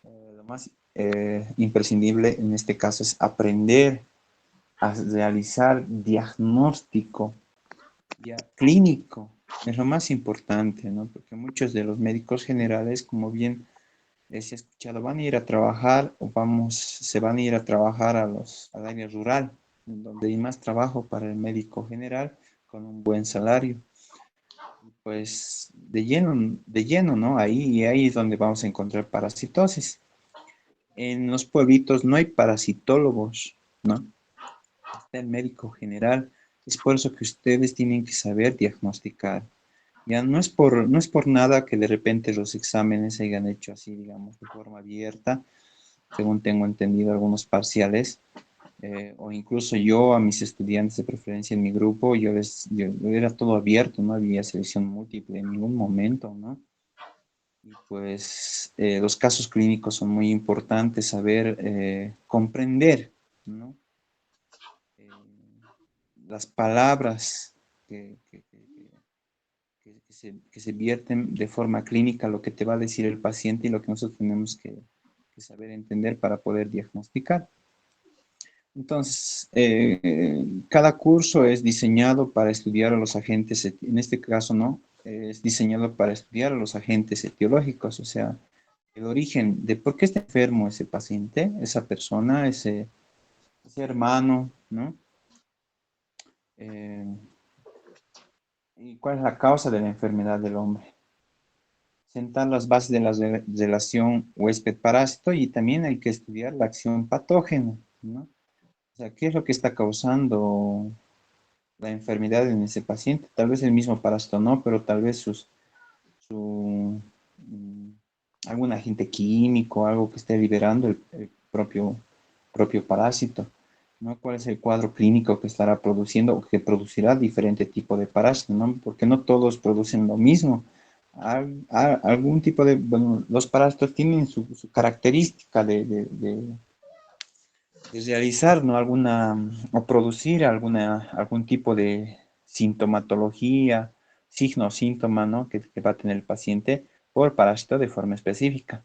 Lo más imprescindible en este caso es aprender a realizar diagnóstico ya clínico. Es lo más importante, ¿no? Porque muchos de los médicos generales, como bien se ha escuchado, van a ir a trabajar o se van a ir a trabajar al área rural, donde hay más trabajo para el médico general con un buen salario. Pues de lleno, ¿no? Ahí es donde vamos a encontrar parasitosis. En los pueblitos no hay parasitólogos, ¿no? Está el médico general. Es por eso que ustedes tienen que saber diagnosticar. Ya no es por nada que de repente los exámenes se hayan hecho así, digamos, de forma abierta, según tengo entendido algunos parciales, o incluso yo a mis estudiantes de preferencia en mi grupo, yo era todo abierto, no había selección múltiple en ningún momento, ¿no? Y pues los casos clínicos son muy importantes, saber comprender, ¿no? Eh, las palabras que se vierten de forma clínica, lo que te va a decir el paciente y lo que nosotros tenemos que saber entender para poder diagnosticar. Entonces, cada curso es diseñado para estudiar a los agentes, en este caso, ¿no? Es diseñado para estudiar a los agentes etiológicos, o sea, el origen de por qué está enfermo ese paciente, esa persona, ese hermano, ¿no? Eh, y cuál es la causa de la enfermedad del hombre. Sentar las bases de la relación huésped-parásito y también hay que estudiar la acción patógena, ¿no? O sea, ¿qué es lo que está causando la enfermedad en ese paciente? Tal vez el mismo parásito no, pero tal vez su, mm, algún agente químico, algo que esté liberando el propio parásito, ¿no? ¿Cuál es el cuadro clínico que estará produciendo o que producirá diferente tipo de parásito, ¿no? Porque no todos producen lo mismo. Algún tipo de, bueno, los parásitos tienen su característica de realizar, ¿no? O producir algún tipo de sintomatología, signo o síntoma, ¿no? Que va a tener el paciente por parásito de forma específica.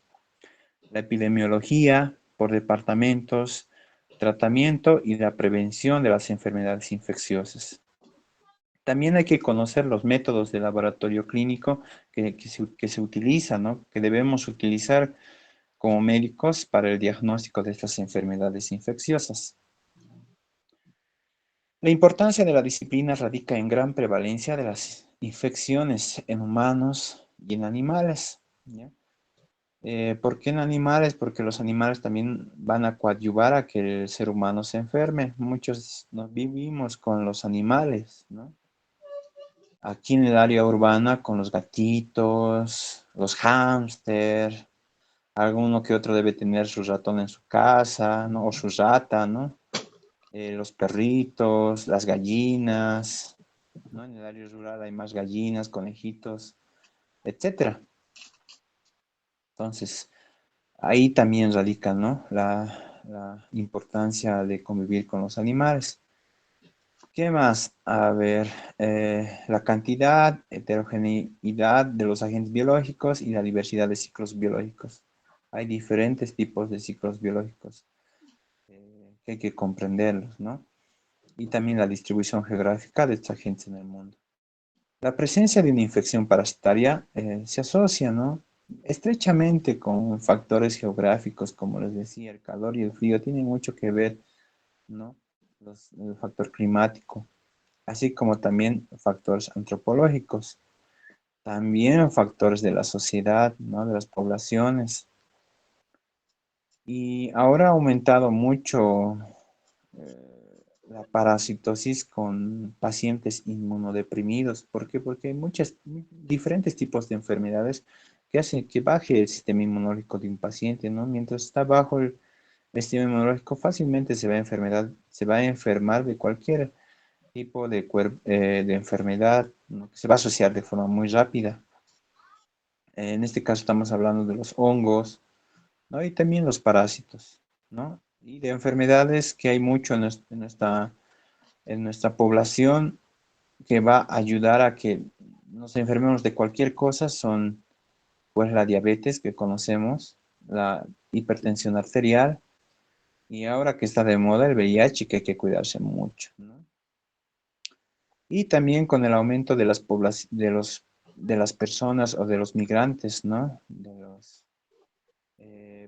La epidemiología por departamentos, tratamiento y la prevención de las enfermedades infecciosas. También hay que conocer los métodos de laboratorio clínico que se utilizan, ¿no? Que debemos utilizar como médicos para el diagnóstico de estas enfermedades infecciosas. La importancia de la disciplina radica en gran prevalencia de las infecciones en humanos y en animales, ¿ya? ¿Por qué en animales? Porque los animales también van a coadyuvar a que el ser humano se enferme. Muchos nos vivimos con los animales, ¿no? Aquí en el área urbana con los gatitos, los hámster, alguno que otro debe tener su ratón en su casa, ¿no? O su rata, ¿no? Los perritos, las gallinas, ¿no? En el área rural hay más gallinas, conejitos, etcétera. Entonces, ahí también radica, ¿no? La importancia de convivir con los animales. ¿Qué más? A ver, la cantidad, heterogeneidad de los agentes biológicos y la diversidad de ciclos biológicos. Hay diferentes tipos de ciclos biológicos que hay que comprenderlos, ¿no? Y también la distribución geográfica de estos agentes en el mundo. La presencia de una infección parasitaria se asocia, ¿no? Estrechamente con factores geográficos, como les decía, el calor y el frío tienen mucho que ver, ¿no? El factor climático, así como también factores antropológicos, también factores de la sociedad, ¿no? De las poblaciones. Y ahora ha aumentado mucho la parasitosis con pacientes inmunodeprimidos. ¿Por qué? Porque hay muchos diferentes tipos de enfermedades que hacen que baje el sistema inmunológico de un paciente, ¿no? Mientras está bajo el sistema inmunológico, fácilmente se va a enfermar de cualquier tipo de enfermedad, ¿no? Que se va a asociar de forma muy rápida. En este caso estamos hablando de los hongos, ¿no? Y también los parásitos, ¿no? Y de enfermedades que hay mucho en nuestra población que va a ayudar a que nos enfermemos de cualquier cosa son pues la diabetes que conocemos, la hipertensión arterial y ahora que está de moda el VIH, que hay que cuidarse mucho, ¿no? Y también con el aumento de las de las personas o de los migrantes, ¿no?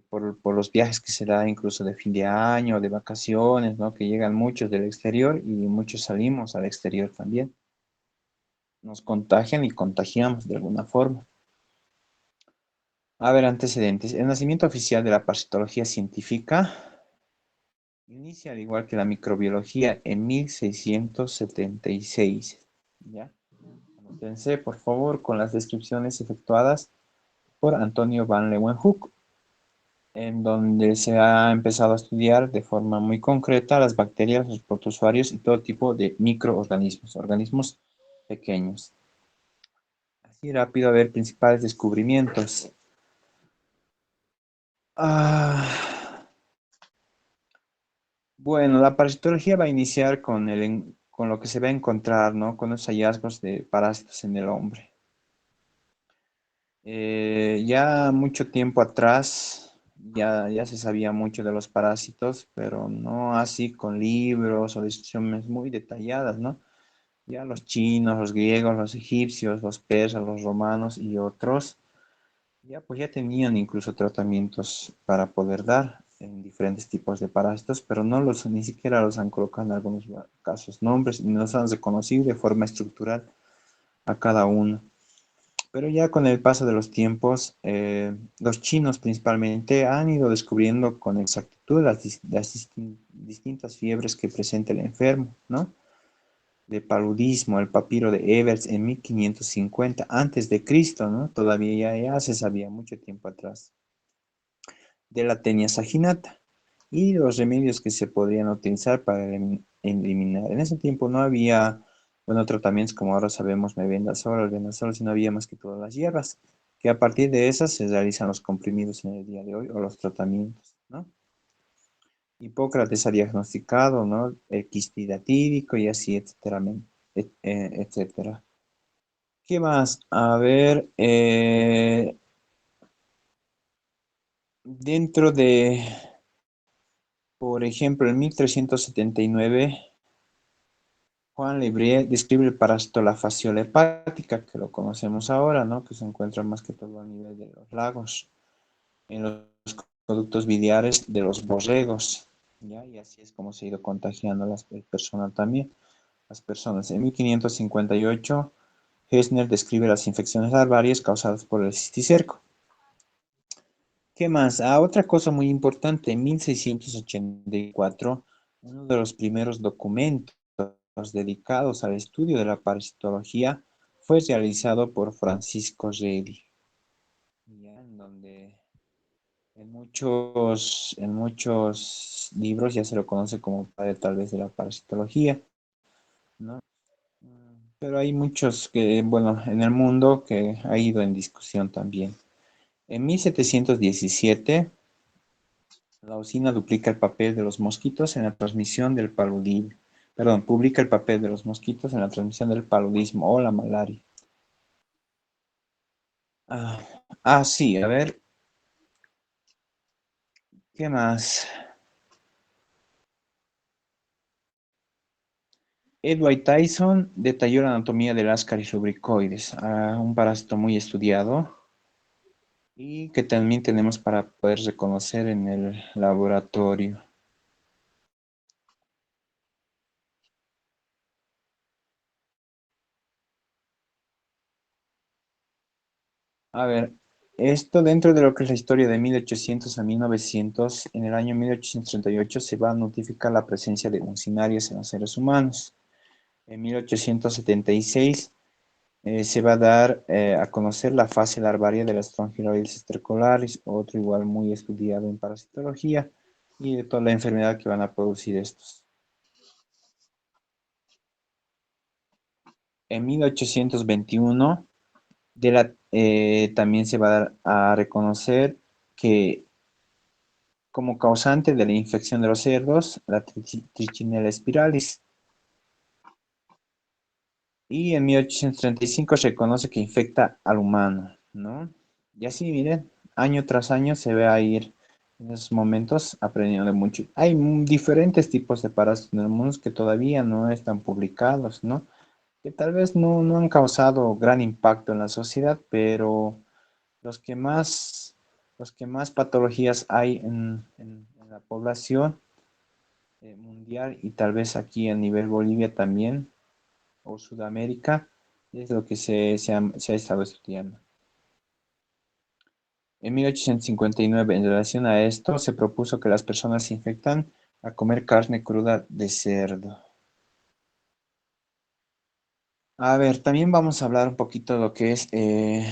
Por los viajes que se da incluso de fin de año, de vacaciones, ¿no? Que llegan muchos del exterior y muchos salimos al exterior también. Nos contagian y contagiamos de alguna forma. A ver, antecedentes. El nacimiento oficial de la parasitología científica inicia, al igual que la microbiología, en 1676. ¿Ya? Anótense, por favor, con las descripciones efectuadas por Antonio van Leeuwenhoek, en donde se ha empezado a estudiar de forma muy concreta las bacterias, los protozoarios y todo tipo de microorganismos, organismos pequeños. Así rápido, a ver, principales descubrimientos. Ah, bueno, la parasitología va a iniciar con, con lo que se va a encontrar, ¿no? Con los hallazgos de parásitos en el hombre. Ya mucho tiempo atrás ya se sabía mucho de los parásitos, pero no así con libros o descripciones muy detalladas, ¿no? Ya los chinos, los griegos, los egipcios, los persas, los romanos y otros, ya pues ya tenían incluso tratamientos para poder dar en diferentes tipos de parásitos, pero ni siquiera los han colocado en algunos casos nombres, ni los han reconocido de forma estructural a cada uno. Pero ya con el paso de los tiempos, los chinos principalmente han ido descubriendo con exactitud distintas fiebres que presenta el enfermo, ¿no? De paludismo, el papiro de Evers en 1550 antes de Cristo, ¿no? Todavía ya se sabía mucho tiempo atrás. De la tenia saginata y los remedios que se podrían utilizar para eliminar. En ese tiempo no había, bueno, tratamientos como ahora sabemos, mebendazol, albendazol, sino había más que todas las hierbas, que a partir de esas se realizan los comprimidos en el día de hoy o los tratamientos, ¿no? Hipócrates ha diagnosticado, ¿no? El quistida tírico y así, etcétera, etcétera. ¿Qué más? A ver, dentro de, por ejemplo, en 1379 Juan Lebrier describe el parásito la fasciola hepática, que lo conocemos ahora, ¿no? Que se encuentra más que todo a nivel de los lagos, en los conductos biliares de los borregos, ¿ya? Y así es como se ha ido contagiando el personal también, las personas. En 1558, Hessner describe las infecciones larvarias causadas por el cisticerco. ¿Qué más? Otra cosa muy importante, en 1684, uno de los primeros documentos dedicados al estudio de la parasitología fue realizado por Francisco Redi, ya en donde en muchos libros ya se lo conoce como padre tal vez de la parasitología, ¿no? Pero hay muchos que, bueno, en el mundo que ha ido en discusión también. En 1717 la usina duplica el papel de los mosquitos en la transmisión del paludismo. Perdón, publica el papel de los mosquitos en la transmisión del paludismo o la malaria. Sí, a ver, ¿qué más? Edward Tyson detalló la anatomía del Ascaris lubricoides, un parásito muy estudiado y que también tenemos para poder reconocer en el laboratorio. A ver, esto dentro de lo que es la historia de 1800 a 1900, en el año 1838 se va a notificar la presencia de uncinarias en los seres humanos. En 1876 se va a dar a conocer la fase larvaria de las Strongyloides stercolaris, otro igual muy estudiado en parasitología, y de toda la enfermedad que van a producir estos. En 1821 también se va a dar a reconocer que como causante de la infección de los cerdos, la Trichinella spiralis. Y en 1835 se conoce que infecta al humano, ¿no? Y así, miren, año tras año se va a ir en esos momentos aprendiendo mucho. Hay diferentes tipos de parásitos en el mundo que todavía no están publicados, ¿no? Que tal vez no han causado gran impacto en la sociedad, pero los que más, los que más patologías hay en la población mundial y tal vez aquí a nivel Bolivia también, o Sudamérica, es lo que se ha estado estudiando. En 1859, en relación a esto, se propuso que las personas se infectan a comer carne cruda de cerdo. A ver, también vamos a hablar un poquito de lo que es eh,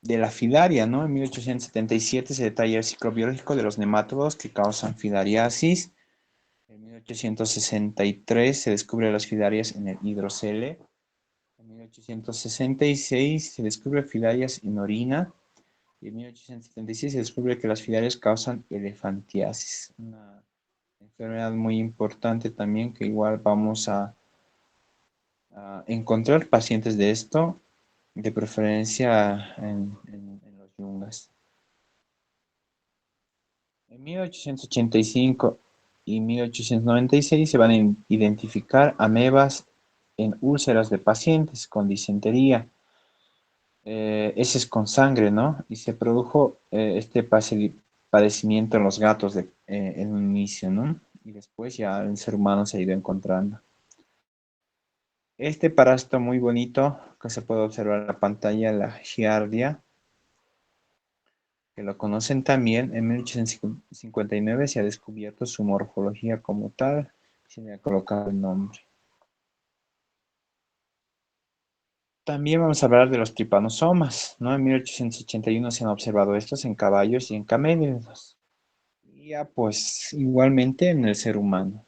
de la filaria, ¿no? En 1877 se detalla el ciclo biológico de los nemátodos que causan filariasis. En 1863 se descubre las filarias en el hidrocele. En 1866 se descubre filarias en orina. Y en 1876 se descubre que las filarias causan elefantiasis, una enfermedad muy importante también que igual vamos a encontrar pacientes de esto, de preferencia en los yungas. En 1885 y 1896 se van a identificar amebas en úlceras de pacientes con disentería. Ese es con sangre, ¿no? Y se produjo este padecimiento en los gatos en un inicio, ¿no? Y después ya el ser humano se ha ido encontrando. Este parásito muy bonito que se puede observar en la pantalla, la giardia, que lo conocen también, en 1859 se ha descubierto su morfología como tal, se le ha colocado el nombre. También vamos a hablar de los tripanosomas, ¿no? En 1881 se han observado estos en caballos y en camélidos. Y ya, pues, igualmente en el ser humano.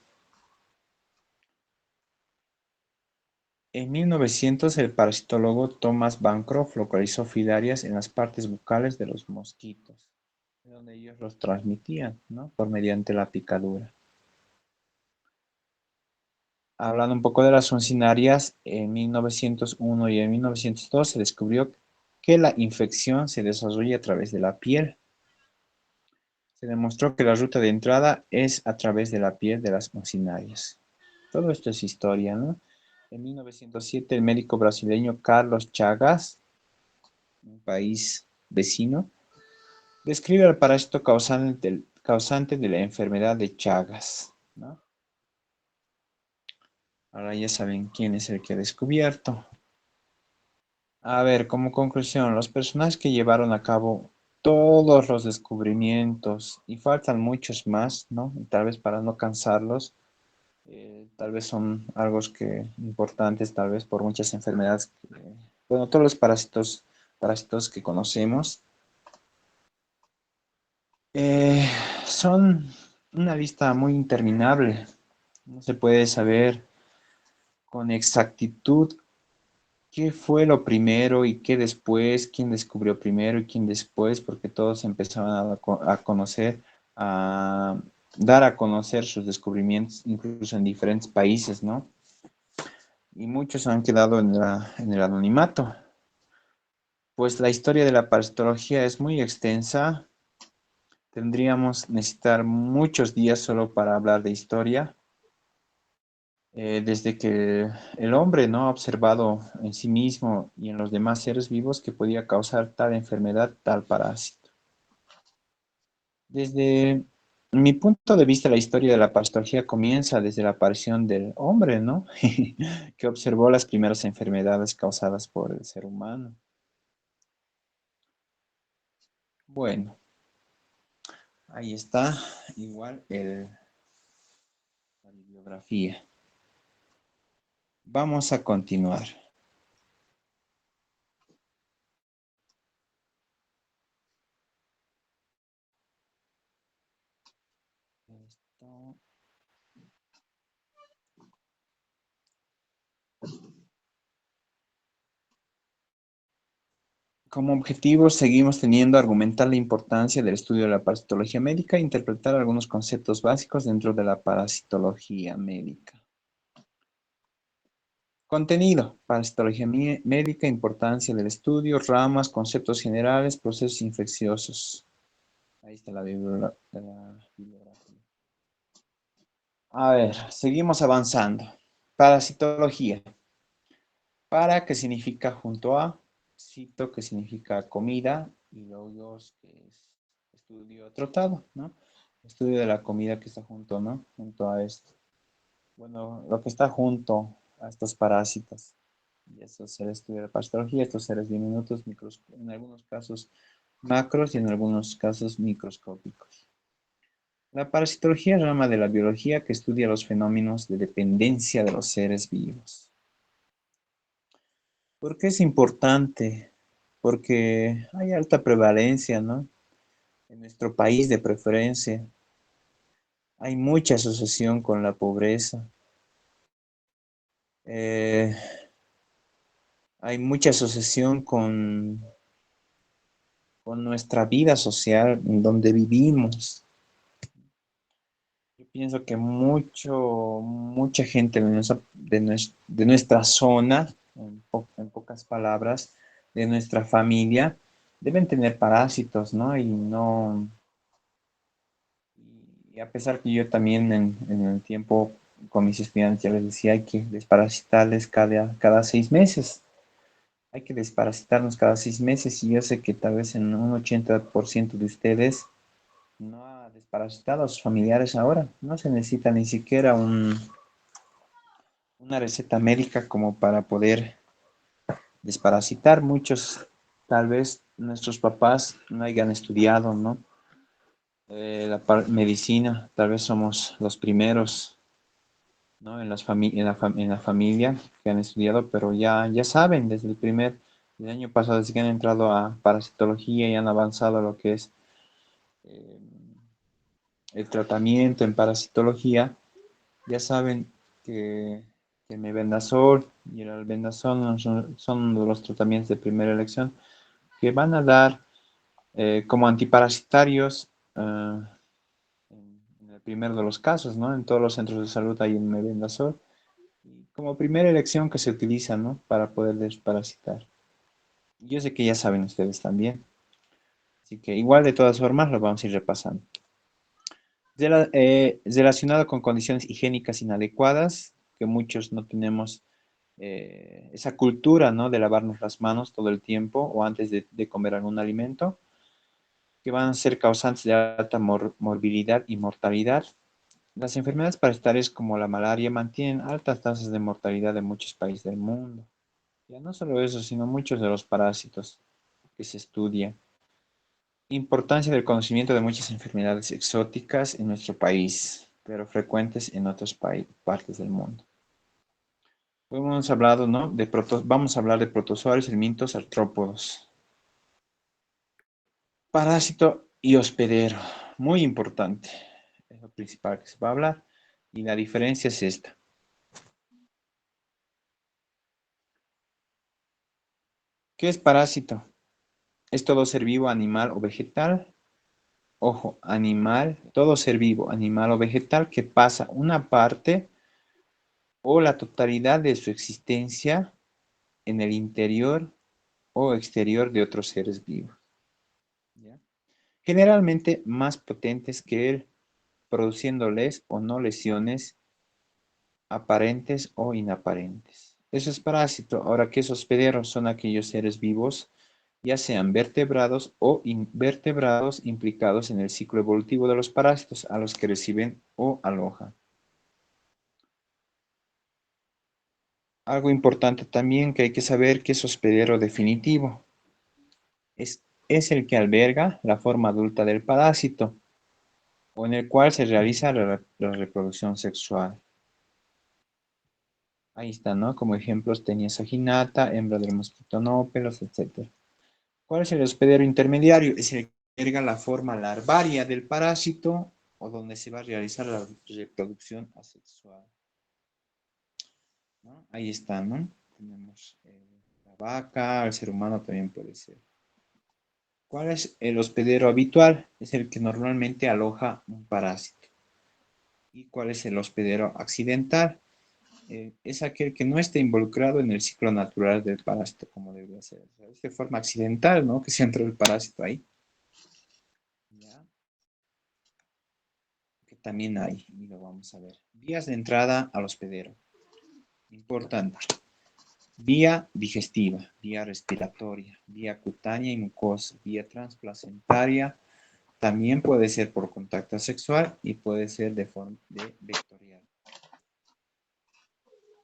En 1900, el parasitólogo Thomas Bancroft localizó filarias en las partes bucales de los mosquitos, donde ellos los transmitían, ¿no? Por mediante la picadura. Hablando un poco de las funcionarias, en 1901 y en 1902 se descubrió que la infección se desarrolla a través de la piel. Se demostró que la ruta de entrada es a través de la piel de las funcionarias. Todo esto es historia, ¿no? En 1907, el médico brasileño Carlos Chagas, un país vecino, describe al parásito causante de la enfermedad de Chagas, ¿no? Ahora ya saben quién es el que ha descubierto. A ver, como conclusión, los personajes que llevaron a cabo todos los descubrimientos, y faltan muchos más, ¿no? Y tal vez para no cansarlos, tal vez son algo que importantes, tal vez por muchas enfermedades. Bueno, todos los parásitos que conocemos eh, son una lista muy interminable. No se puede saber con exactitud qué fue lo primero y qué después, quién descubrió primero y quién después, porque todos empezaban a conocer, a dar a conocer sus descubrimientos, incluso en diferentes países, ¿no? Y muchos han quedado en el anonimato. Pues la historia de la parasitología es muy extensa. Tendríamos necesitar muchos días solo para hablar de historia. Desde que el hombre no ha observado en sí mismo y en los demás seres vivos que podía causar tal enfermedad, tal parásito. Desde mi punto de vista, la historia de la parasitología comienza desde la aparición del hombre, ¿no? Que observó las primeras enfermedades causadas por el ser humano. Bueno, ahí está, igual la bibliografía. Vamos a continuar. Esto. Como objetivo, seguimos teniendo argumentar la importancia del estudio de la parasitología médica e interpretar algunos conceptos básicos dentro de la parasitología médica. Contenido, parasitología médica, importancia del estudio, ramas, conceptos generales, procesos infecciosos. Ahí está la bibliografía. A ver, seguimos avanzando. Parasitología. Para, que significa junto a, cito, que significa comida, y logos, que es estudio tratado, ¿no? Estudio de la comida que está junto, ¿no? Junto a esto. Bueno, lo que está junto a estos parásitos. Y eso es el estudio de la parasitología, estos seres diminutos, en algunos casos macros y en algunos casos microscópicos. La parasitología es rama de la biología que estudia los fenómenos de dependencia de los seres vivos. ¿Por qué es importante? Porque hay alta prevalencia, ¿no? En nuestro país de preferencia. Hay mucha asociación con la pobreza. Eh, hay mucha asociación con nuestra vida social, en donde vivimos. Yo pienso que mucha gente de nuestra zona, en pocas palabras, de nuestra familia, deben tener parásitos, ¿no? Y a pesar que yo también en el tiempo con mis estudiantes ya les decía, hay que desparasitarles cada 6 meses. Hay que desparasitarnos cada 6 meses y yo sé que tal vez en un 80% de ustedes no ha desparasitado a sus familiares ahora. No se necesita ni siquiera una receta médica como para poder desparasitar. Muchos, tal vez nuestros papás no hayan estudiado, ¿no? Medicina, tal vez somos los primeros, ¿no? En la familia que han estudiado, pero ya saben desde el año pasado, desde que han entrado a parasitología y han avanzado a lo que es eh, el tratamiento en parasitología, ya saben que el mebendazol y el albendazol son uno de los tratamientos de primera elección que van a dar como antiparasitarios en el primero de los casos, ¿no? En todos los centros de salud hay un mebendazol y como primera elección que se utiliza, ¿no? Para poder desparasitar. Yo sé que ya saben ustedes también, así que igual de todas formas lo vamos a ir repasando. Relacionado con condiciones higiénicas inadecuadas, que muchos no tenemos esa cultura, ¿no? De lavarnos las manos todo el tiempo o antes de comer algún alimento, que van a ser causantes de alta morbilidad y mortalidad. Las enfermedades parasitarias como la malaria mantienen altas tasas de mortalidad en muchos países del mundo. Ya no solo eso, sino muchos de los parásitos que se estudian. Importancia del conocimiento de muchas enfermedades exóticas en nuestro país, pero frecuentes en otras partes del mundo. Hemos hablado, ¿no? Vamos a hablar de protozoarios, helmintos, artrópodos. Parásito y hospedero. Muy importante. Es lo principal que se va a hablar. Y la diferencia es esta. ¿Qué es parásito? Es todo ser vivo, animal o vegetal. Ojo, animal, todo ser vivo, animal o vegetal que pasa una parte o la totalidad de su existencia en el interior o exterior de otros seres vivos. ¿Ya? Generalmente más potentes que él, produciéndoles o no lesiones aparentes o inaparentes. Eso es parásito. Ahora, ¿qué es hospedero? Son aquellos seres vivos, ya sean vertebrados o invertebrados, implicados en el ciclo evolutivo de los parásitos a los que reciben o alojan. Algo importante también que hay que saber que es hospedero definitivo. Es el que alberga la forma adulta del parásito o en el cual se realiza la reproducción sexual. Ahí está, ¿no? Como ejemplos, Taenia saginata, hembra del mosquito anópelos, etc. ¿Cuál es el hospedero intermediario? Es el que alberga la forma larvaria del parásito o donde se va a realizar la reproducción asexual. ¿No? Ahí está, ¿no? Tenemos la vaca, el ser humano también puede ser. ¿Cuál es el hospedero habitual? Es el que normalmente aloja un parásito. ¿Y cuál es el hospedero accidental? es aquel que no esté involucrado en el ciclo natural del parásito, como debería ser. O sea, es de forma accidental, ¿no? Que se entra el parásito ahí. ¿Ya? Que también hay, y lo vamos a ver. Vías de entrada al hospedero. Importante. Vía digestiva, vía respiratoria, vía cutánea y mucosa, vía transplacentaria. También puede ser por contacto sexual y puede ser de forma vectorial.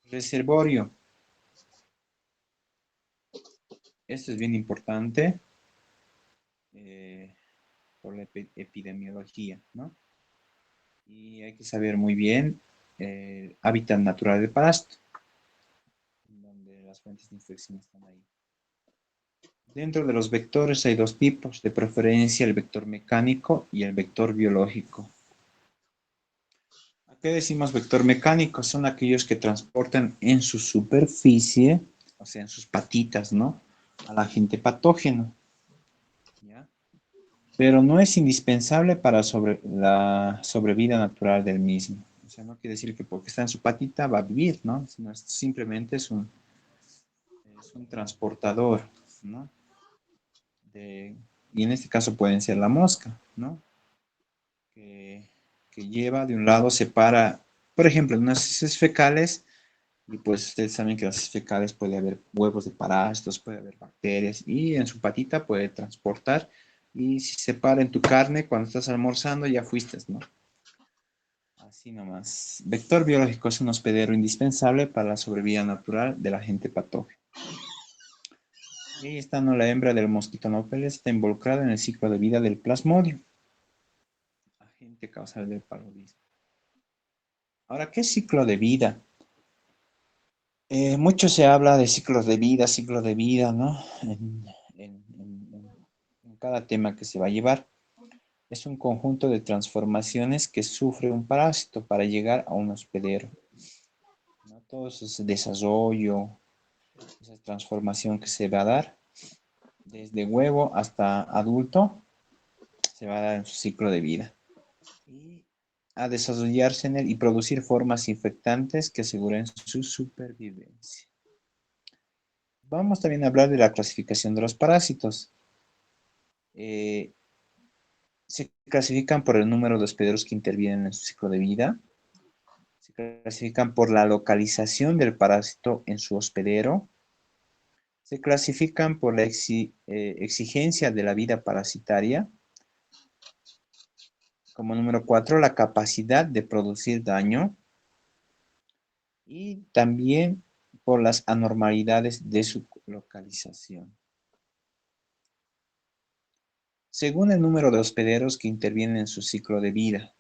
Reservorio. Esto es bien importante por la epidemiología, ¿no? Y hay que saber muy bien el hábitat natural del parásito, donde las fuentes de infección están ahí. Dentro de los vectores hay dos tipos, de preferencia el vector mecánico y el vector biológico. ¿A qué decimos vector mecánico? Son aquellos que transportan en su superficie, o sea, en sus patitas, ¿no? Al agente patógeno. ¿Ya? Pero no es indispensable para la sobrevida natural del mismo. O sea, no quiere decir que porque está en su patita va a vivir, ¿no? Sino simplemente es un transportador, ¿no? Y en este caso pueden ser la mosca, ¿no? Que, que lleva de un lado, separa, por ejemplo, en unas heces fecales, y pues ustedes saben que en las heces fecales puede haber huevos de parásitos, puede haber bacterias, y en su patita puede transportar, y si separa en tu carne cuando estás almorzando, ya fuiste, ¿no? Así nomás. Vector biológico es un hospedero indispensable para la sobrevida natural del agente patógeno. Y ahí está, ¿no? La hembra del mosquito anófeles está involucrada en el ciclo de vida del plasmodio, agente causal del paludismo. Ahora, ¿qué es ciclo de vida? Mucho se habla de ciclo de vida, ¿no? En cada tema que se va a llevar. Es un conjunto de transformaciones que sufre un parásito para llegar a un hospedero, ¿no? Todo ese desarrollo, esa transformación que se va a dar, desde huevo hasta adulto, se va a dar en su ciclo de vida. Y a desarrollarse en él y producir formas infectantes que aseguren su supervivencia. Vamos también a hablar de la clasificación de los parásitos. Eh, se clasifican por el número de hospederos que intervienen en su ciclo de vida. Se clasifican por la localización del parásito en su hospedero. Se clasifican por la exigencia de la vida parasitaria. Como número 4, la capacidad de producir daño. Y también por las anormalidades de su localización. Según el número de hospederos que intervienen en su ciclo de vida.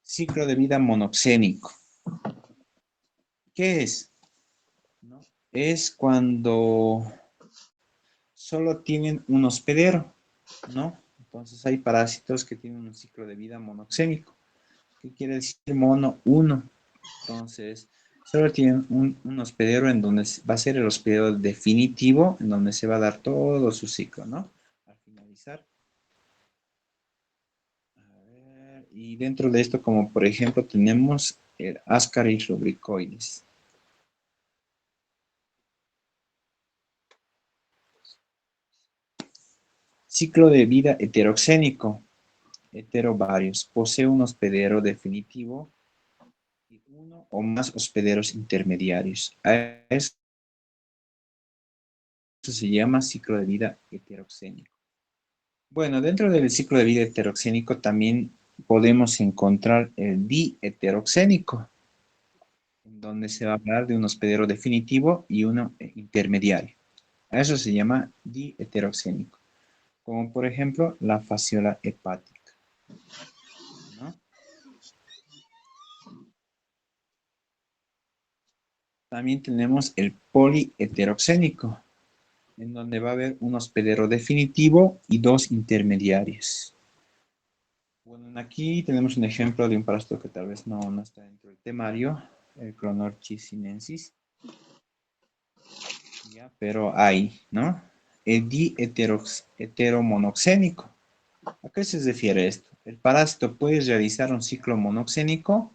Ciclo de vida monoxénico. ¿Qué es? ¿No? Es cuando solo tienen un hospedero, ¿no? Entonces hay parásitos que tienen un ciclo de vida monoxénico. ¿Qué quiere decir mono? Uno. Entonces, solo tienen un hospedero en donde va a ser el hospedero definitivo, en donde se va a dar todo su ciclo, ¿no? Al finalizar. A ver, y dentro de esto, como por ejemplo, tenemos el Ascaris rubricoides. Ciclo de vida heteroxénico. Heterovarios. Posee un hospedero definitivo y uno o más hospederos intermediarios. A eso se llama ciclo de vida heteroxénico. Bueno, dentro del ciclo de vida heteroxénico también podemos encontrar el diheteroxénico, en donde se va a hablar de un hospedero definitivo y uno intermediario. A eso se llama diheteroxénico, como por ejemplo la fasciola hepática, ¿no? También tenemos el poliheteroxénico, en donde va a haber un hospedero definitivo y dos intermediarios. Bueno, aquí tenemos un ejemplo de un parásito que tal vez no está dentro del temario, el Clonorchis sinensis, ¿ya? Pero hay, ¿no? El diheteromonoxénico. ¿A qué se refiere esto? El parásito puede realizar un ciclo monoxénico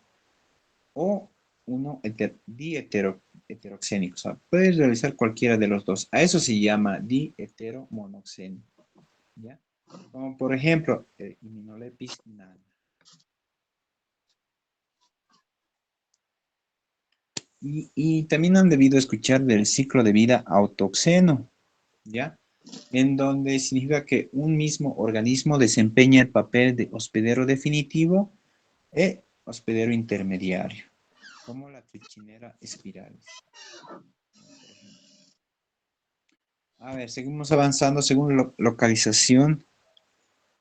o uno heteroxénico. O sea, puedes realizar cualquiera de los dos. A eso se llama diheteromonoxénico. ¿Ya? Como por ejemplo, el Immunolepis nana. Y también han debido escuchar del ciclo de vida autoxeno, ¿ya? En donde significa que un mismo organismo desempeña el papel de hospedero definitivo e hospedero intermediario, como la trichinera spiralis, por ejemplo. A ver, seguimos avanzando según localización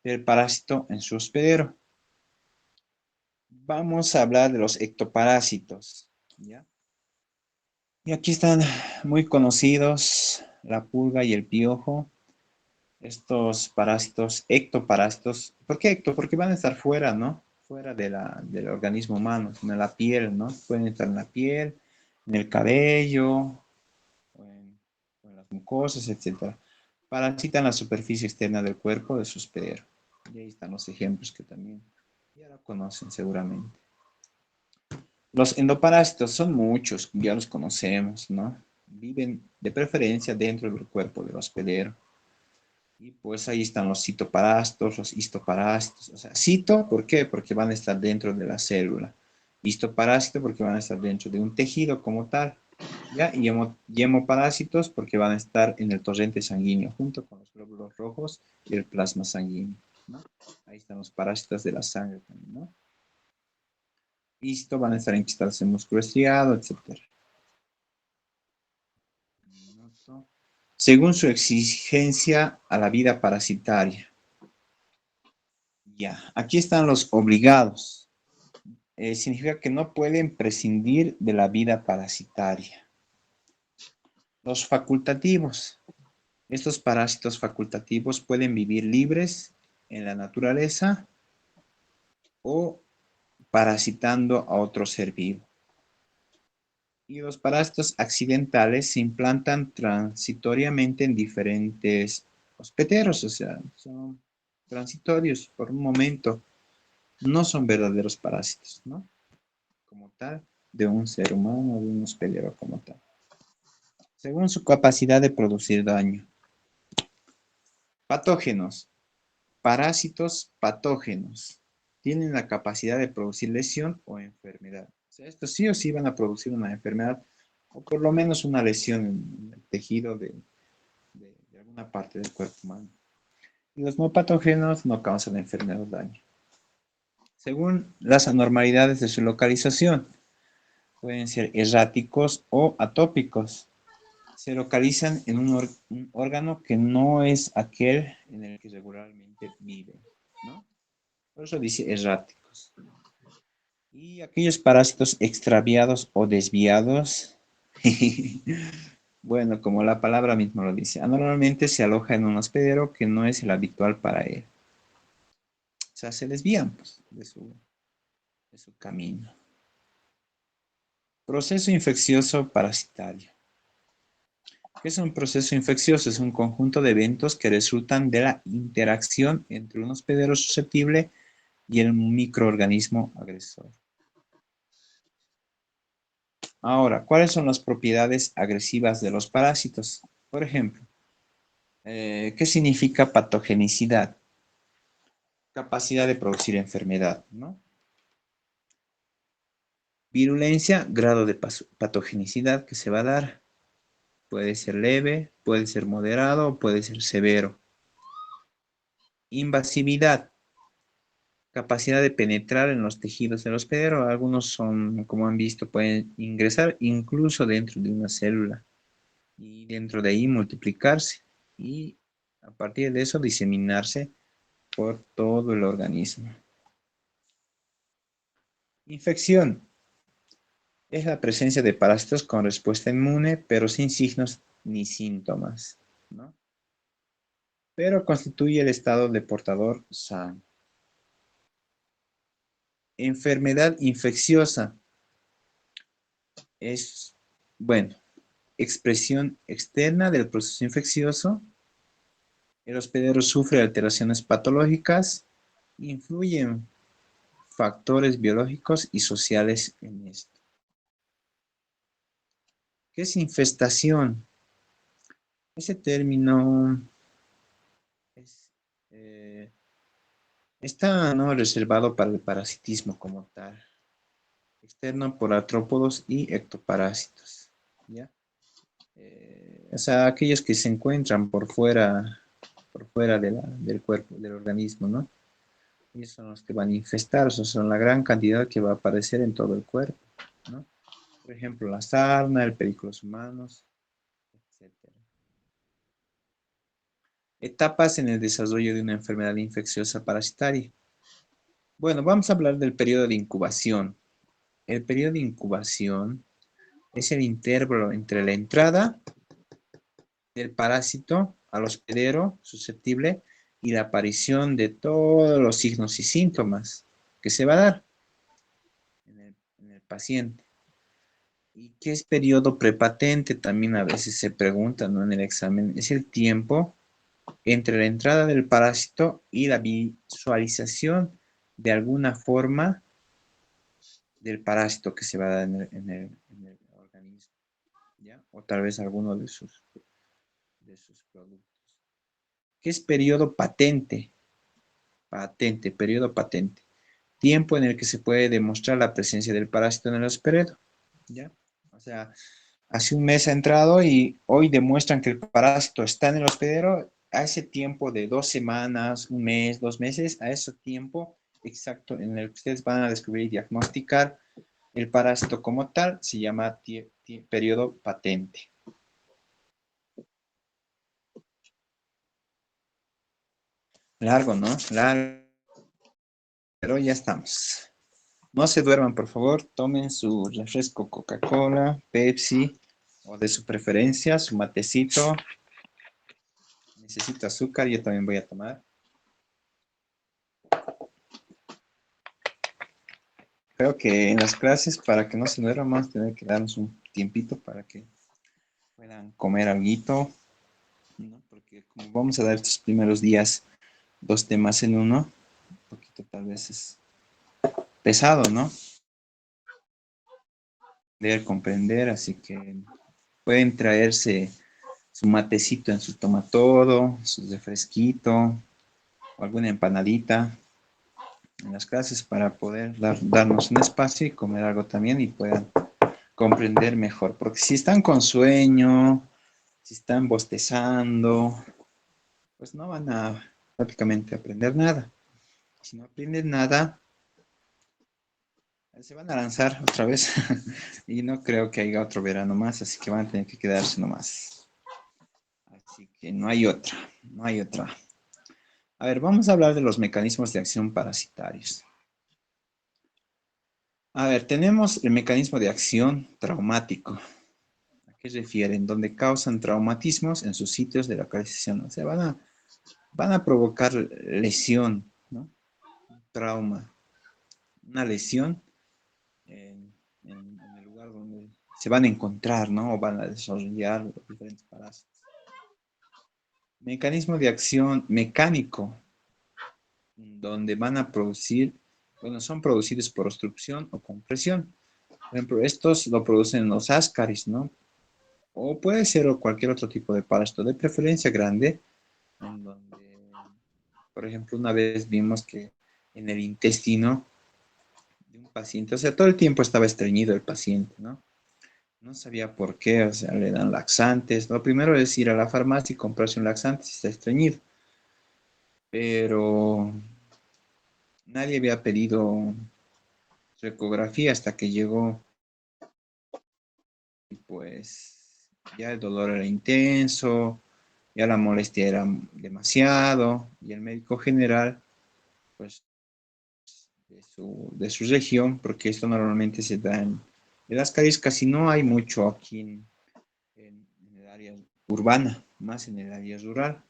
del parásito en su hospedero. Vamos a hablar de los ectoparásitos, ¿ya? Y aquí están muy conocidos la pulga y el piojo. Estos parásitos, ectoparásitos. ¿Por qué ecto? Porque van a estar fuera, ¿no? Fuera del organismo humano, en la piel, ¿no? Pueden estar en la piel, en el cabello, o en las mucosas, etcétera. Parasitan la superficie externa del cuerpo de su hospedero. Y ahí están los ejemplos que también ya lo conocen seguramente. Los endoparásitos son muchos, ya los conocemos, ¿no? Viven de preferencia dentro del cuerpo del hospedero. Y pues ahí están los citoparásitos, los histoparásitos. O sea, cito, ¿por qué? Porque van a estar dentro de la célula. Histoparásito porque van a estar dentro de un tejido como tal. ¿Ya? Y hemoparásitos porque van a estar en el torrente sanguíneo junto con los glóbulos rojos y el plasma sanguíneo, ¿no? Ahí están los parásitos de la sangre también, ¿no? Histo van a estar enquistados en músculo estriado, etc. Según su exigencia a la vida parasitaria. Ya, aquí están los obligados. Significa que no pueden prescindir de la vida parasitaria. Los facultativos. Estos parásitos facultativos pueden vivir libres en la naturaleza o parasitando a otro ser vivo. Y los parásitos accidentales se implantan transitoriamente en diferentes hospederos, o sea, son transitorios por un momento, no son verdaderos parásitos, ¿no? Como tal, de un ser humano o de un hospedero como tal. Según su capacidad de producir daño. Patógenos. Parásitos patógenos. Tienen la capacidad de producir lesión o enfermedad. O sea, estos sí o sí van a producir una enfermedad o por lo menos una lesión en el tejido de alguna parte del cuerpo humano. Y los no patógenos no causan enfermedad o daño. Según las anormalidades de su localización, pueden ser erráticos o atópicos. Se localizan en un órgano que no es aquel en el que regularmente viven, ¿no? Por eso dice erráticos. Y aquellos parásitos extraviados o desviados, bueno, como la palabra misma lo dice, anormalmente se aloja en un hospedero que no es el habitual para él. O sea, se desvían pues, de su camino. Proceso infeccioso parasitario. ¿Qué es un proceso infeccioso? Es un conjunto de eventos que resultan de la interacción entre un hospedero susceptible y el microorganismo agresor. Ahora, ¿cuáles son las propiedades agresivas de los parásitos? Por ejemplo, ¿qué significa patogenicidad? Capacidad de producir enfermedad, ¿no? Virulencia, grado de patogenicidad que se va a dar. Puede ser leve, puede ser moderado, puede ser severo. Invasividad, capacidad de penetrar en los tejidos del hospedero. Algunos son, como han visto, pueden ingresar incluso dentro de una célula y dentro de ahí multiplicarse y a partir de eso diseminarse por todo el organismo. Infección es la presencia de parásitos con respuesta inmune, pero sin signos ni síntomas, ¿no? Pero constituye el estado de portador sano. Enfermedad infecciosa es, bueno, expresión externa del proceso infeccioso. El hospedero sufre alteraciones patológicas, influyen factores biológicos y sociales en esto. ¿Qué es infestación? Ese término es, está no reservado para el parasitismo como tal, externo por artrópodos y ectoparásitos, ¿ya? O sea, aquellos que se encuentran por fuera del cuerpo, del organismo, ¿no? Ellos son los que van a infestar, o sea, son la gran cantidad que va a aparecer en todo el cuerpo, ¿no? Por ejemplo, la sarna, el pericolos humanos, etc. Etapas en el desarrollo de una enfermedad infecciosa parasitaria. Bueno, vamos a hablar del periodo de incubación. El periodo de incubación es el intervalo entre la entrada del parásito al hospedero susceptible y la aparición de todos los signos y síntomas que se va a dar en el paciente. ¿Y qué es periodo prepatente? También a veces se pregunta, ¿no? En el examen. Es el tiempo entre la entrada del parásito y la visualización de alguna forma del parásito que se va a dar en el organismo, ¿ya? O tal vez alguno de sus productos. ¿Qué es periodo patente? Patente, periodo patente. Tiempo en el que se puede demostrar la presencia del parásito en el hospedero, ¿ya? O sea, hace un mes ha entrado y hoy demuestran que el parásito está en el hospedero. A ese tiempo de 2 semanas, un mes, 2 meses, a ese tiempo exacto en el que ustedes van a descubrir y diagnosticar el parásito como tal, se llama periodo patente. Largo, ¿no? Largo, pero ya estamos. No se duerman, por favor. Tomen su refresco Coca-Cola, Pepsi o de su preferencia, su matecito. Necesito azúcar, yo también voy a tomar. Creo que en las clases, para que no se duerman más, tener que darnos un tiempito para que puedan comer algo, ¿no? Porque como vamos a dar estos primeros días 2 temas en uno, un poquito tal vez es pesado, ¿no? Leer, comprender, así que pueden traerse su matecito en su tomatodo, su refresquito o alguna empanadita en las clases para poder darnos un espacio y comer algo también y puedan comprender mejor. Porque si están con sueño, si están bostezando, pues no van a prácticamente aprender nada. Si no aprenden nada, se van a lanzar otra vez y no creo que haya otro verano más, así que van a tener que quedarse nomás. Así que no hay otra, no hay otra. A ver, vamos a hablar de los mecanismos de acción parasitarios. A ver, tenemos el mecanismo de acción traumático. ¿A qué refieren? Donde causan traumatismos en sus sitios de localización. O sea, van a provocar lesión, ¿no? Trauma. Una lesión en el lugar donde se van a encontrar, ¿no? O van a desarrollar los diferentes parásitos. Mecanismo de acción mecánico, donde van a producir, bueno, son producidos por obstrucción o compresión. Por ejemplo, estos lo producen los ascaris, ¿no? O puede ser cualquier otro tipo de parásito, de preferencia grande, en donde, por ejemplo, una vez vimos que en el intestino de un paciente, o sea, todo el tiempo estaba estreñido el paciente, ¿no? No sabía por qué, o sea, le dan laxantes. Lo primero es ir a la farmacia y comprarse un laxante si está estreñido. Pero nadie había pedido su ecografía hasta que llegó y pues ya el dolor era intenso, ya la molestia era demasiado y el médico general, pues de su región, porque esto normalmente se da en las calles, casi no hay mucho aquí en el área urbana, más en el área rural.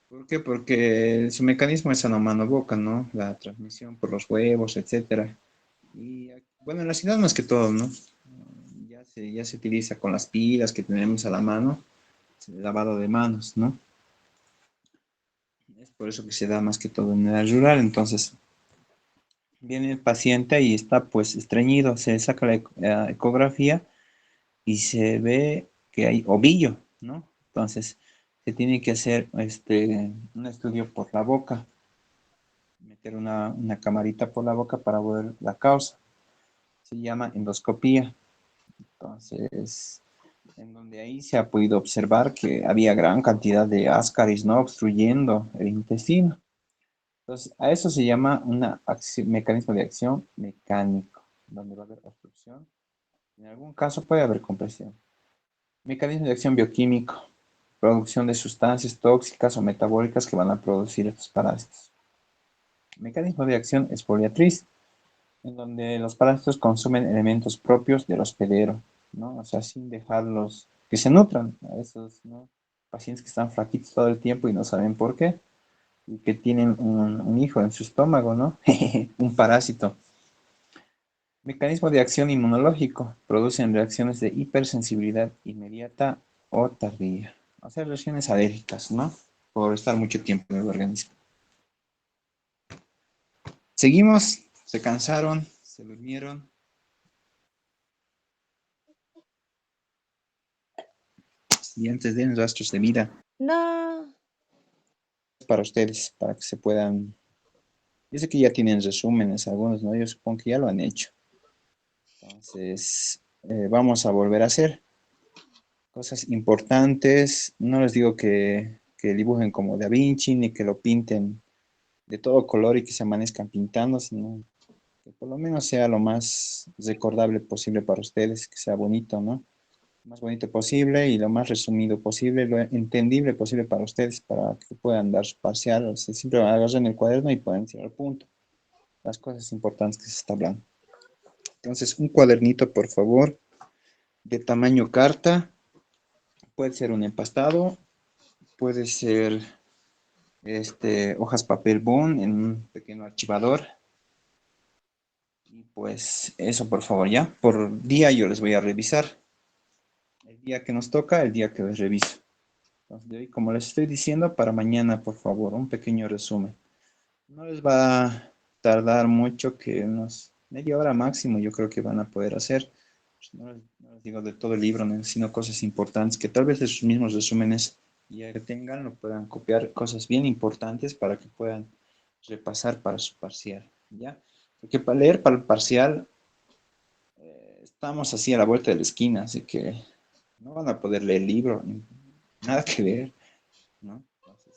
¿Por qué? Porque su mecanismo es a mano-boca, ¿no? La transmisión por los huevos, etcétera. Y bueno, en la ciudad más que todo, ¿no? Ya se utiliza con las pilas que tenemos a la mano, el lavado de manos, ¿no? Es por eso que se da más que todo en el rural. Entonces, Viene el paciente y está pues estreñido, se saca la ecografía y se ve que hay ovillo, ¿no? Entonces se tiene que hacer un estudio por la boca, meter una camarita por la boca para ver la causa. Se llama endoscopía. Entonces, en donde ahí se ha podido observar que había gran cantidad de ascaris, ¿no? Obstruyendo el intestino. Entonces, a eso se llama un mecanismo de acción mecánico, donde va a haber obstrucción. En algún caso puede haber compresión. Mecanismo de acción bioquímico, producción de sustancias tóxicas o metabólicas que van a producir estos parásitos. Mecanismo de acción exfoliatriz, en donde los parásitos consumen elementos propios del hospedero, ¿no? O sea, sin dejarlos que se nutran a esos, ¿no? Pacientes que están flaquitos todo el tiempo y no saben por qué, y que tienen un hijo en su estómago, ¿no? Un parásito. Mecanismo de acción inmunológico. Producen reacciones de hipersensibilidad inmediata o tardía. O sea, reacciones alérgicas, ¿no? Por estar mucho tiempo en el organismo. Seguimos, se cansaron, se durmieron. Siguientes den rastros de vida No. para ustedes, para que se puedan. Yo sé que ya tienen resúmenes algunos, ¿no? Yo supongo que ya lo han hecho. Entonces, vamos a volver a hacer cosas importantes. No les digo que dibujen como Da Vinci, ni que lo pinten de todo color y que se amanezcan pintando, sino que por lo menos sea lo más recordable posible para ustedes, que sea bonito, ¿no? Lo más bonito posible y lo más resumido posible, lo entendible posible para ustedes, para que puedan dar su parcial. O sea, siempre agarren el cuaderno y pueden ir al punto. Las cosas importantes que se está hablando. Entonces, un cuadernito, por favor, de tamaño carta. Puede ser un empastado, puede ser hojas papel bond en un pequeño archivador. Y pues eso, por favor, ya. Por día yo les voy a revisar. El día que nos toca, el día que les reviso. Entonces, de hoy, como les estoy diciendo, para mañana, por favor, un pequeño resumen. No les va a tardar mucho, que unos media hora máximo yo creo que van a poder hacer. No les digo de todo el libro, sino cosas importantes que tal vez de sus mismos resúmenes ya que tengan, lo puedan copiar, cosas bien importantes para que puedan repasar para su parcial, ¿ya? Porque para leer para el parcial estamos así a la vuelta de la esquina, así que no van a poder leer el libro, nada que ver, ¿no? Entonces,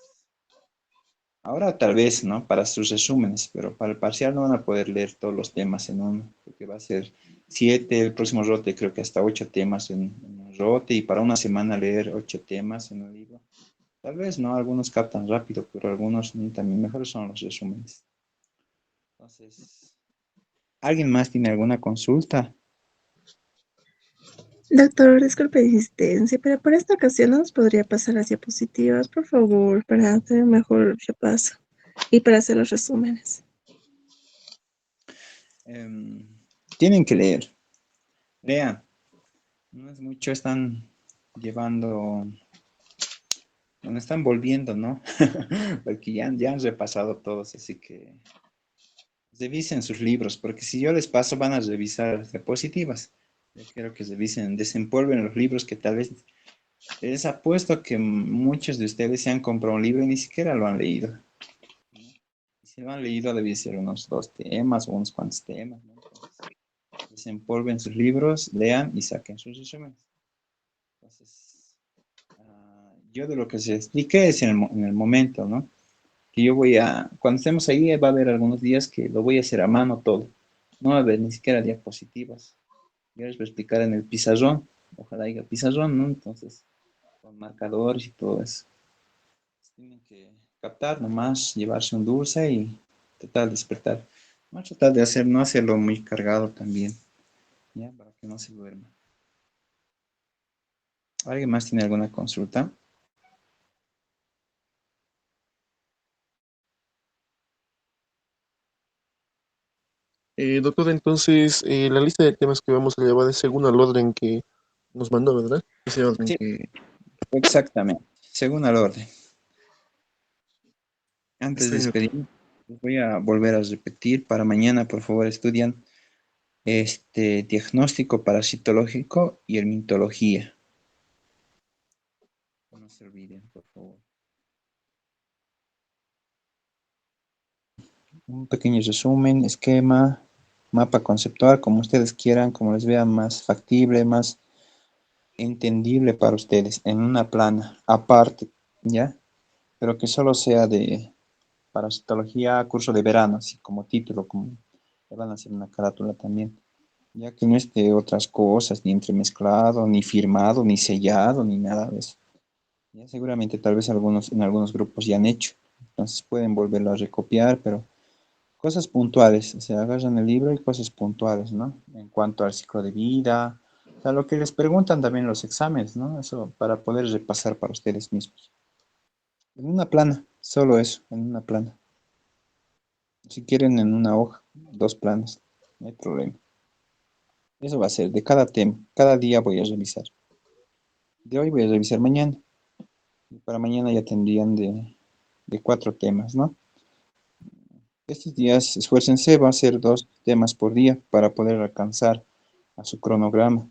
ahora tal vez, ¿no? Para sus resúmenes, pero para el parcial no van a poder leer todos los temas en uno, porque va a ser 7, el próximo rote creo que hasta 8 temas en un rote, y para una semana leer 8 temas en un libro. Tal vez, ¿no? Algunos captan rápido, pero algunos también mejores son los resúmenes. Entonces, ¿alguien más tiene alguna consulta? Doctor, disculpe la insistencia, pero por esta ocasión nos podría pasar las diapositivas, por favor, para hacer un mejor repaso y para hacer los resúmenes. Em, Tienen que leer. Lean. No es mucho, están llevando, bueno, están volviendo, ¿no? Porque ya han repasado todos, así que revisen sus libros, porque si yo les paso van a revisar las diapositivas. Yo quiero que revisen, desempolven los libros que tal vez les apuesto que muchos de ustedes se han comprado un libro y ni siquiera lo han leído, ¿no? Y si lo han leído debe ser unos 2 temas o unos cuantos temas, ¿no? Entonces, desempolven sus libros, lean y saquen sus resúmenes. Entonces, yo de lo que se explique es en el momento, ¿no? Que yo cuando estemos ahí va a haber algunos días que lo voy a hacer a mano todo. No va a haber ni siquiera diapositivas. Yo les voy a explicar en el pizarrón. Ojalá haya pizarrón, ¿no? Entonces, con marcadores y todo eso. Tienen que captar nomás, llevarse un dulce y tratar de despertar. Vamos a tratar de no hacerlo muy cargado también, ¿ya? Para que no se duerma. ¿Alguien más tiene alguna consulta? Doctor, entonces la lista de temas que vamos a llevar es según el orden que nos mandó, ¿verdad? Ese orden Sí, que exactamente. Según el orden. Antes está de bien, doctor. despedirme. Les voy a volver a repetir para mañana, por favor, estudian este diagnóstico parasitológico y hermitología. No se olviden, por favor. Un pequeño resumen, esquema, mapa conceptual, como ustedes quieran, como les vean más factible, más entendible para ustedes, en una plana aparte, ¿ya? Pero que solo sea de parasitología curso de verano, así como título, como le van a hacer una carátula también, ya que no esté otras cosas, ni entremezclado, ni firmado, ni sellado, ni nada de eso. Ya seguramente tal vez en algunos grupos ya han hecho, entonces pueden volverlo a recopiar, pero cosas puntuales, o sea, agarran el libro y cosas puntuales, ¿no? En cuanto al ciclo de vida, o sea, lo que les preguntan también en los exámenes, ¿no? Eso para poder repasar para ustedes mismos. En una plana, solo eso, en una plana. Si quieren en una hoja, dos planas, no hay problema. Eso va a ser de cada tema, cada día voy a revisar. De hoy voy a revisar mañana. Y para mañana ya tendrían de cuatro temas, ¿no? Estos días esfuércense, va a ser dos temas por día para poder alcanzar a su cronograma,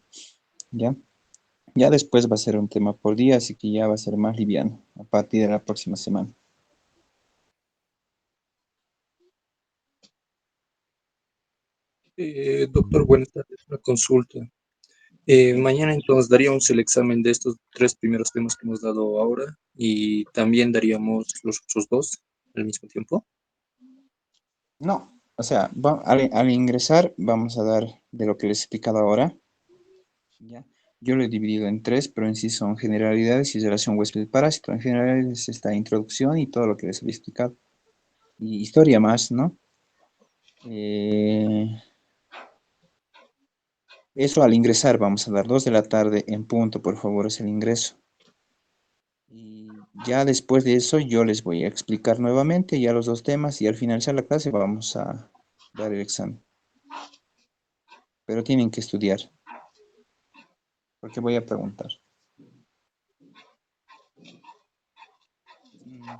¿ya? Ya después va a ser un tema por día, así que ya va a ser más liviano a partir de la próxima semana. Doctor, buenas tardes. Una consulta. Mañana entonces daríamos el examen de estos tres primeros temas que hemos dado ahora y también daríamos los otros dos al mismo tiempo. No, o sea, al ingresar vamos a dar de lo que les he explicado ahora, ¿ya? Yo lo he dividido en tres, pero en sí son generalidades y relación huésped-parásito. En general es esta introducción y todo lo que les he explicado. Y historia más, ¿no? Eh, Eso al ingresar vamos a dar 2 de la tarde en punto, por favor, es el ingreso. Y ya después de eso yo les voy a explicar nuevamente ya los dos temas y al finalizar la clase vamos a dar el examen. Pero tienen que estudiar, porque voy a preguntar.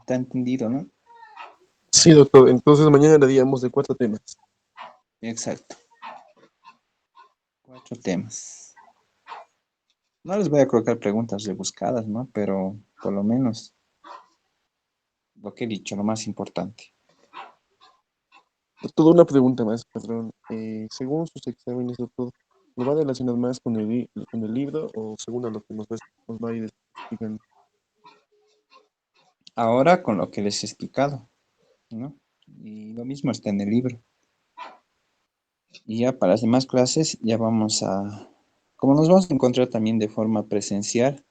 ¿Está entendido, no? Sí, doctor. Entonces mañana daríamos de cuatro temas. Exacto. 4 temas. No les voy a colocar preguntas rebuscadas, ¿no? Pero por lo menos lo que he dicho, lo más importante. Doctor, una pregunta más, perdón. Según sus exámenes, doctor, ¿lo va a relacionar más con con el libro o según a lo que nos va a ir explicando? Ahora con lo que les he explicado, ¿no? Y lo mismo está en el libro. Y ya para las demás clases ya vamos a, como nos vamos a encontrar también de forma presencial,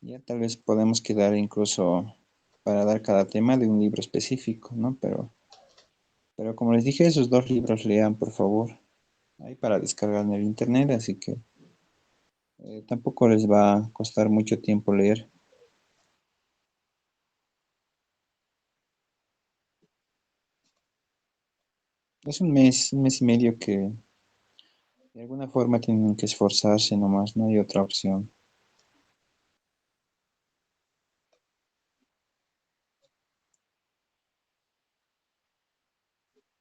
ya tal vez podemos quedar incluso para dar cada tema de un libro específico, ¿no? Pero como les dije, esos dos libros lean, por favor. Hay para descargar en el internet, así que tampoco les va a costar mucho tiempo leer. Es un mes y medio que de alguna forma tienen que esforzarse nomás, no hay otra opción.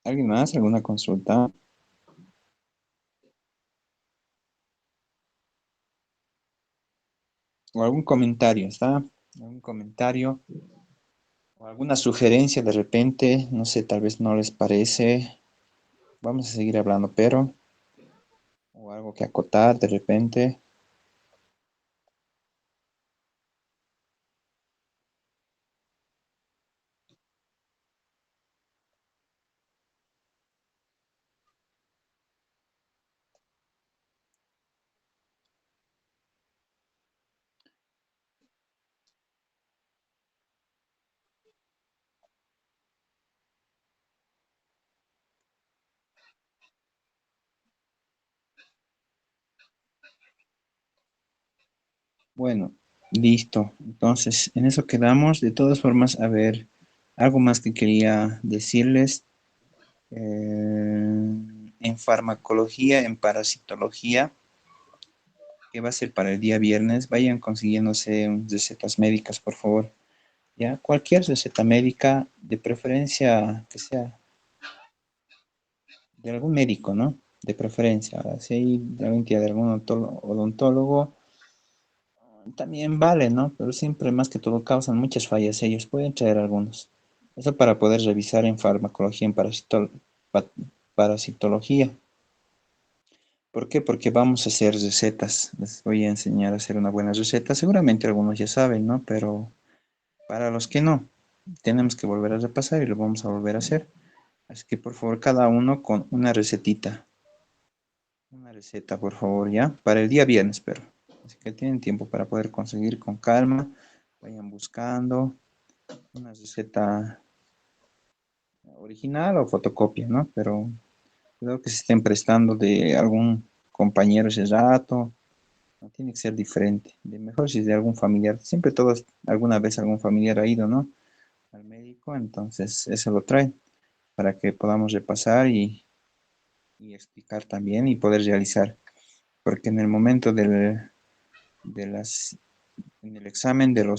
¿Alguien más? ¿Alguna consulta? ¿O algún comentario? ¿Está? ¿Algún comentario? ¿O alguna sugerencia de repente? No sé, tal vez no les parece. Vamos a seguir hablando, pero... O algo que acotar de repente. Bueno, listo. Entonces, en eso quedamos. De todas formas, a ver, algo más que quería decirles. En farmacología, en parasitología, que va a ser para el día viernes, vayan consiguiéndose recetas médicas, por favor. ya, cualquier receta médica, de preferencia que sea de algún médico, ¿no? De preferencia. Ahora, si hay de algún odontólogo, también vale, ¿no? Pero siempre más que todo causan muchas fallas ellos. Pueden traer algunos. Eso para poder revisar en farmacología, en pa- parasitología. ¿Por qué? Porque vamos a hacer recetas. Les voy a enseñar a hacer una buena receta. Seguramente algunos ya saben, ¿no? Pero para los que no, tenemos que volver a repasar y lo vamos a volver a hacer. Así que por favor, cada uno con una recetita. Una receta, por favor, ¿ya? Para el día viernes, pero. Así que tienen tiempo para poder conseguir con calma. Vayan buscando una receta original o fotocopia, ¿no? Pero creo que se estén prestando de algún compañero ese rato. No tiene que ser diferente. De mejor si es de algún familiar. Siempre todos, alguna vez algún familiar ha ido, ¿no? Al médico, entonces eso lo traen para que podamos repasar y explicar también y poder realizar. Porque en el momento de las, en el examen del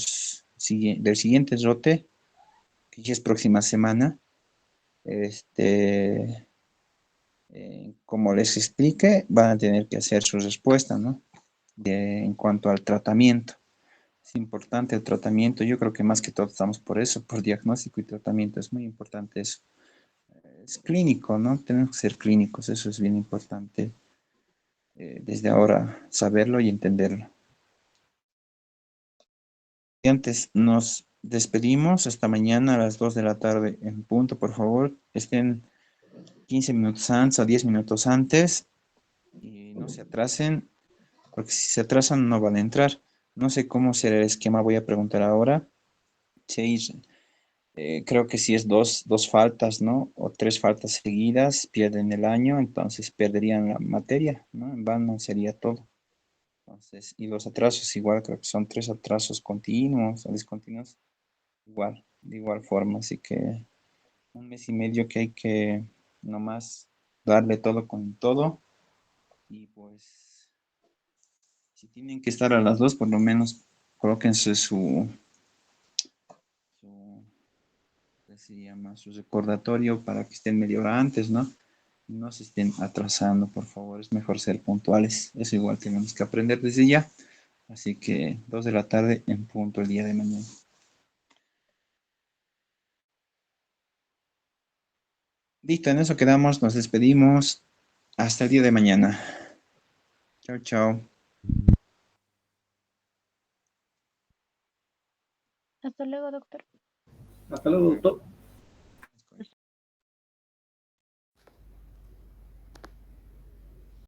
siguiente rote, que ya es próxima semana, este, como les explique, van a tener que hacer su respuesta, ¿no? En cuanto al tratamiento. Es importante el tratamiento, yo creo que más que todo estamos por eso, por diagnóstico y tratamiento, es muy importante eso. Es clínico, ¿no? Tenemos que ser clínicos, eso es bien importante desde ahora saberlo y entenderlo. Y antes nos despedimos hasta mañana a las 2 de la tarde en punto, por favor, estén 15 minutos antes o 10 minutos antes y no se atrasen, porque si se atrasan no van a entrar. No sé cómo será el esquema, voy a preguntar ahora. Si hay creo que si es dos faltas, ¿no? O tres faltas seguidas, pierden el año, entonces perderían la materia, ¿no? En vano sería todo. Entonces, y los atrasos igual, creo que son 3 atrasos continuos o discontinuos, igual, de igual forma. Así que 1 mes y medio que hay que nomás darle todo con todo. Y pues, si tienen que estar a las 2, por lo menos colóquense su ¿qué se llama? Su recordatorio para que estén media hora antes, ¿no? No se estén atrasando, por favor, es mejor ser puntuales. Eso igual tenemos que aprender desde ya. Así que 2 de la tarde en punto el día de mañana. Listo, en eso quedamos, nos despedimos. Hasta el día de mañana. Chao, chao. Hasta luego, doctor. Hasta luego, doctor.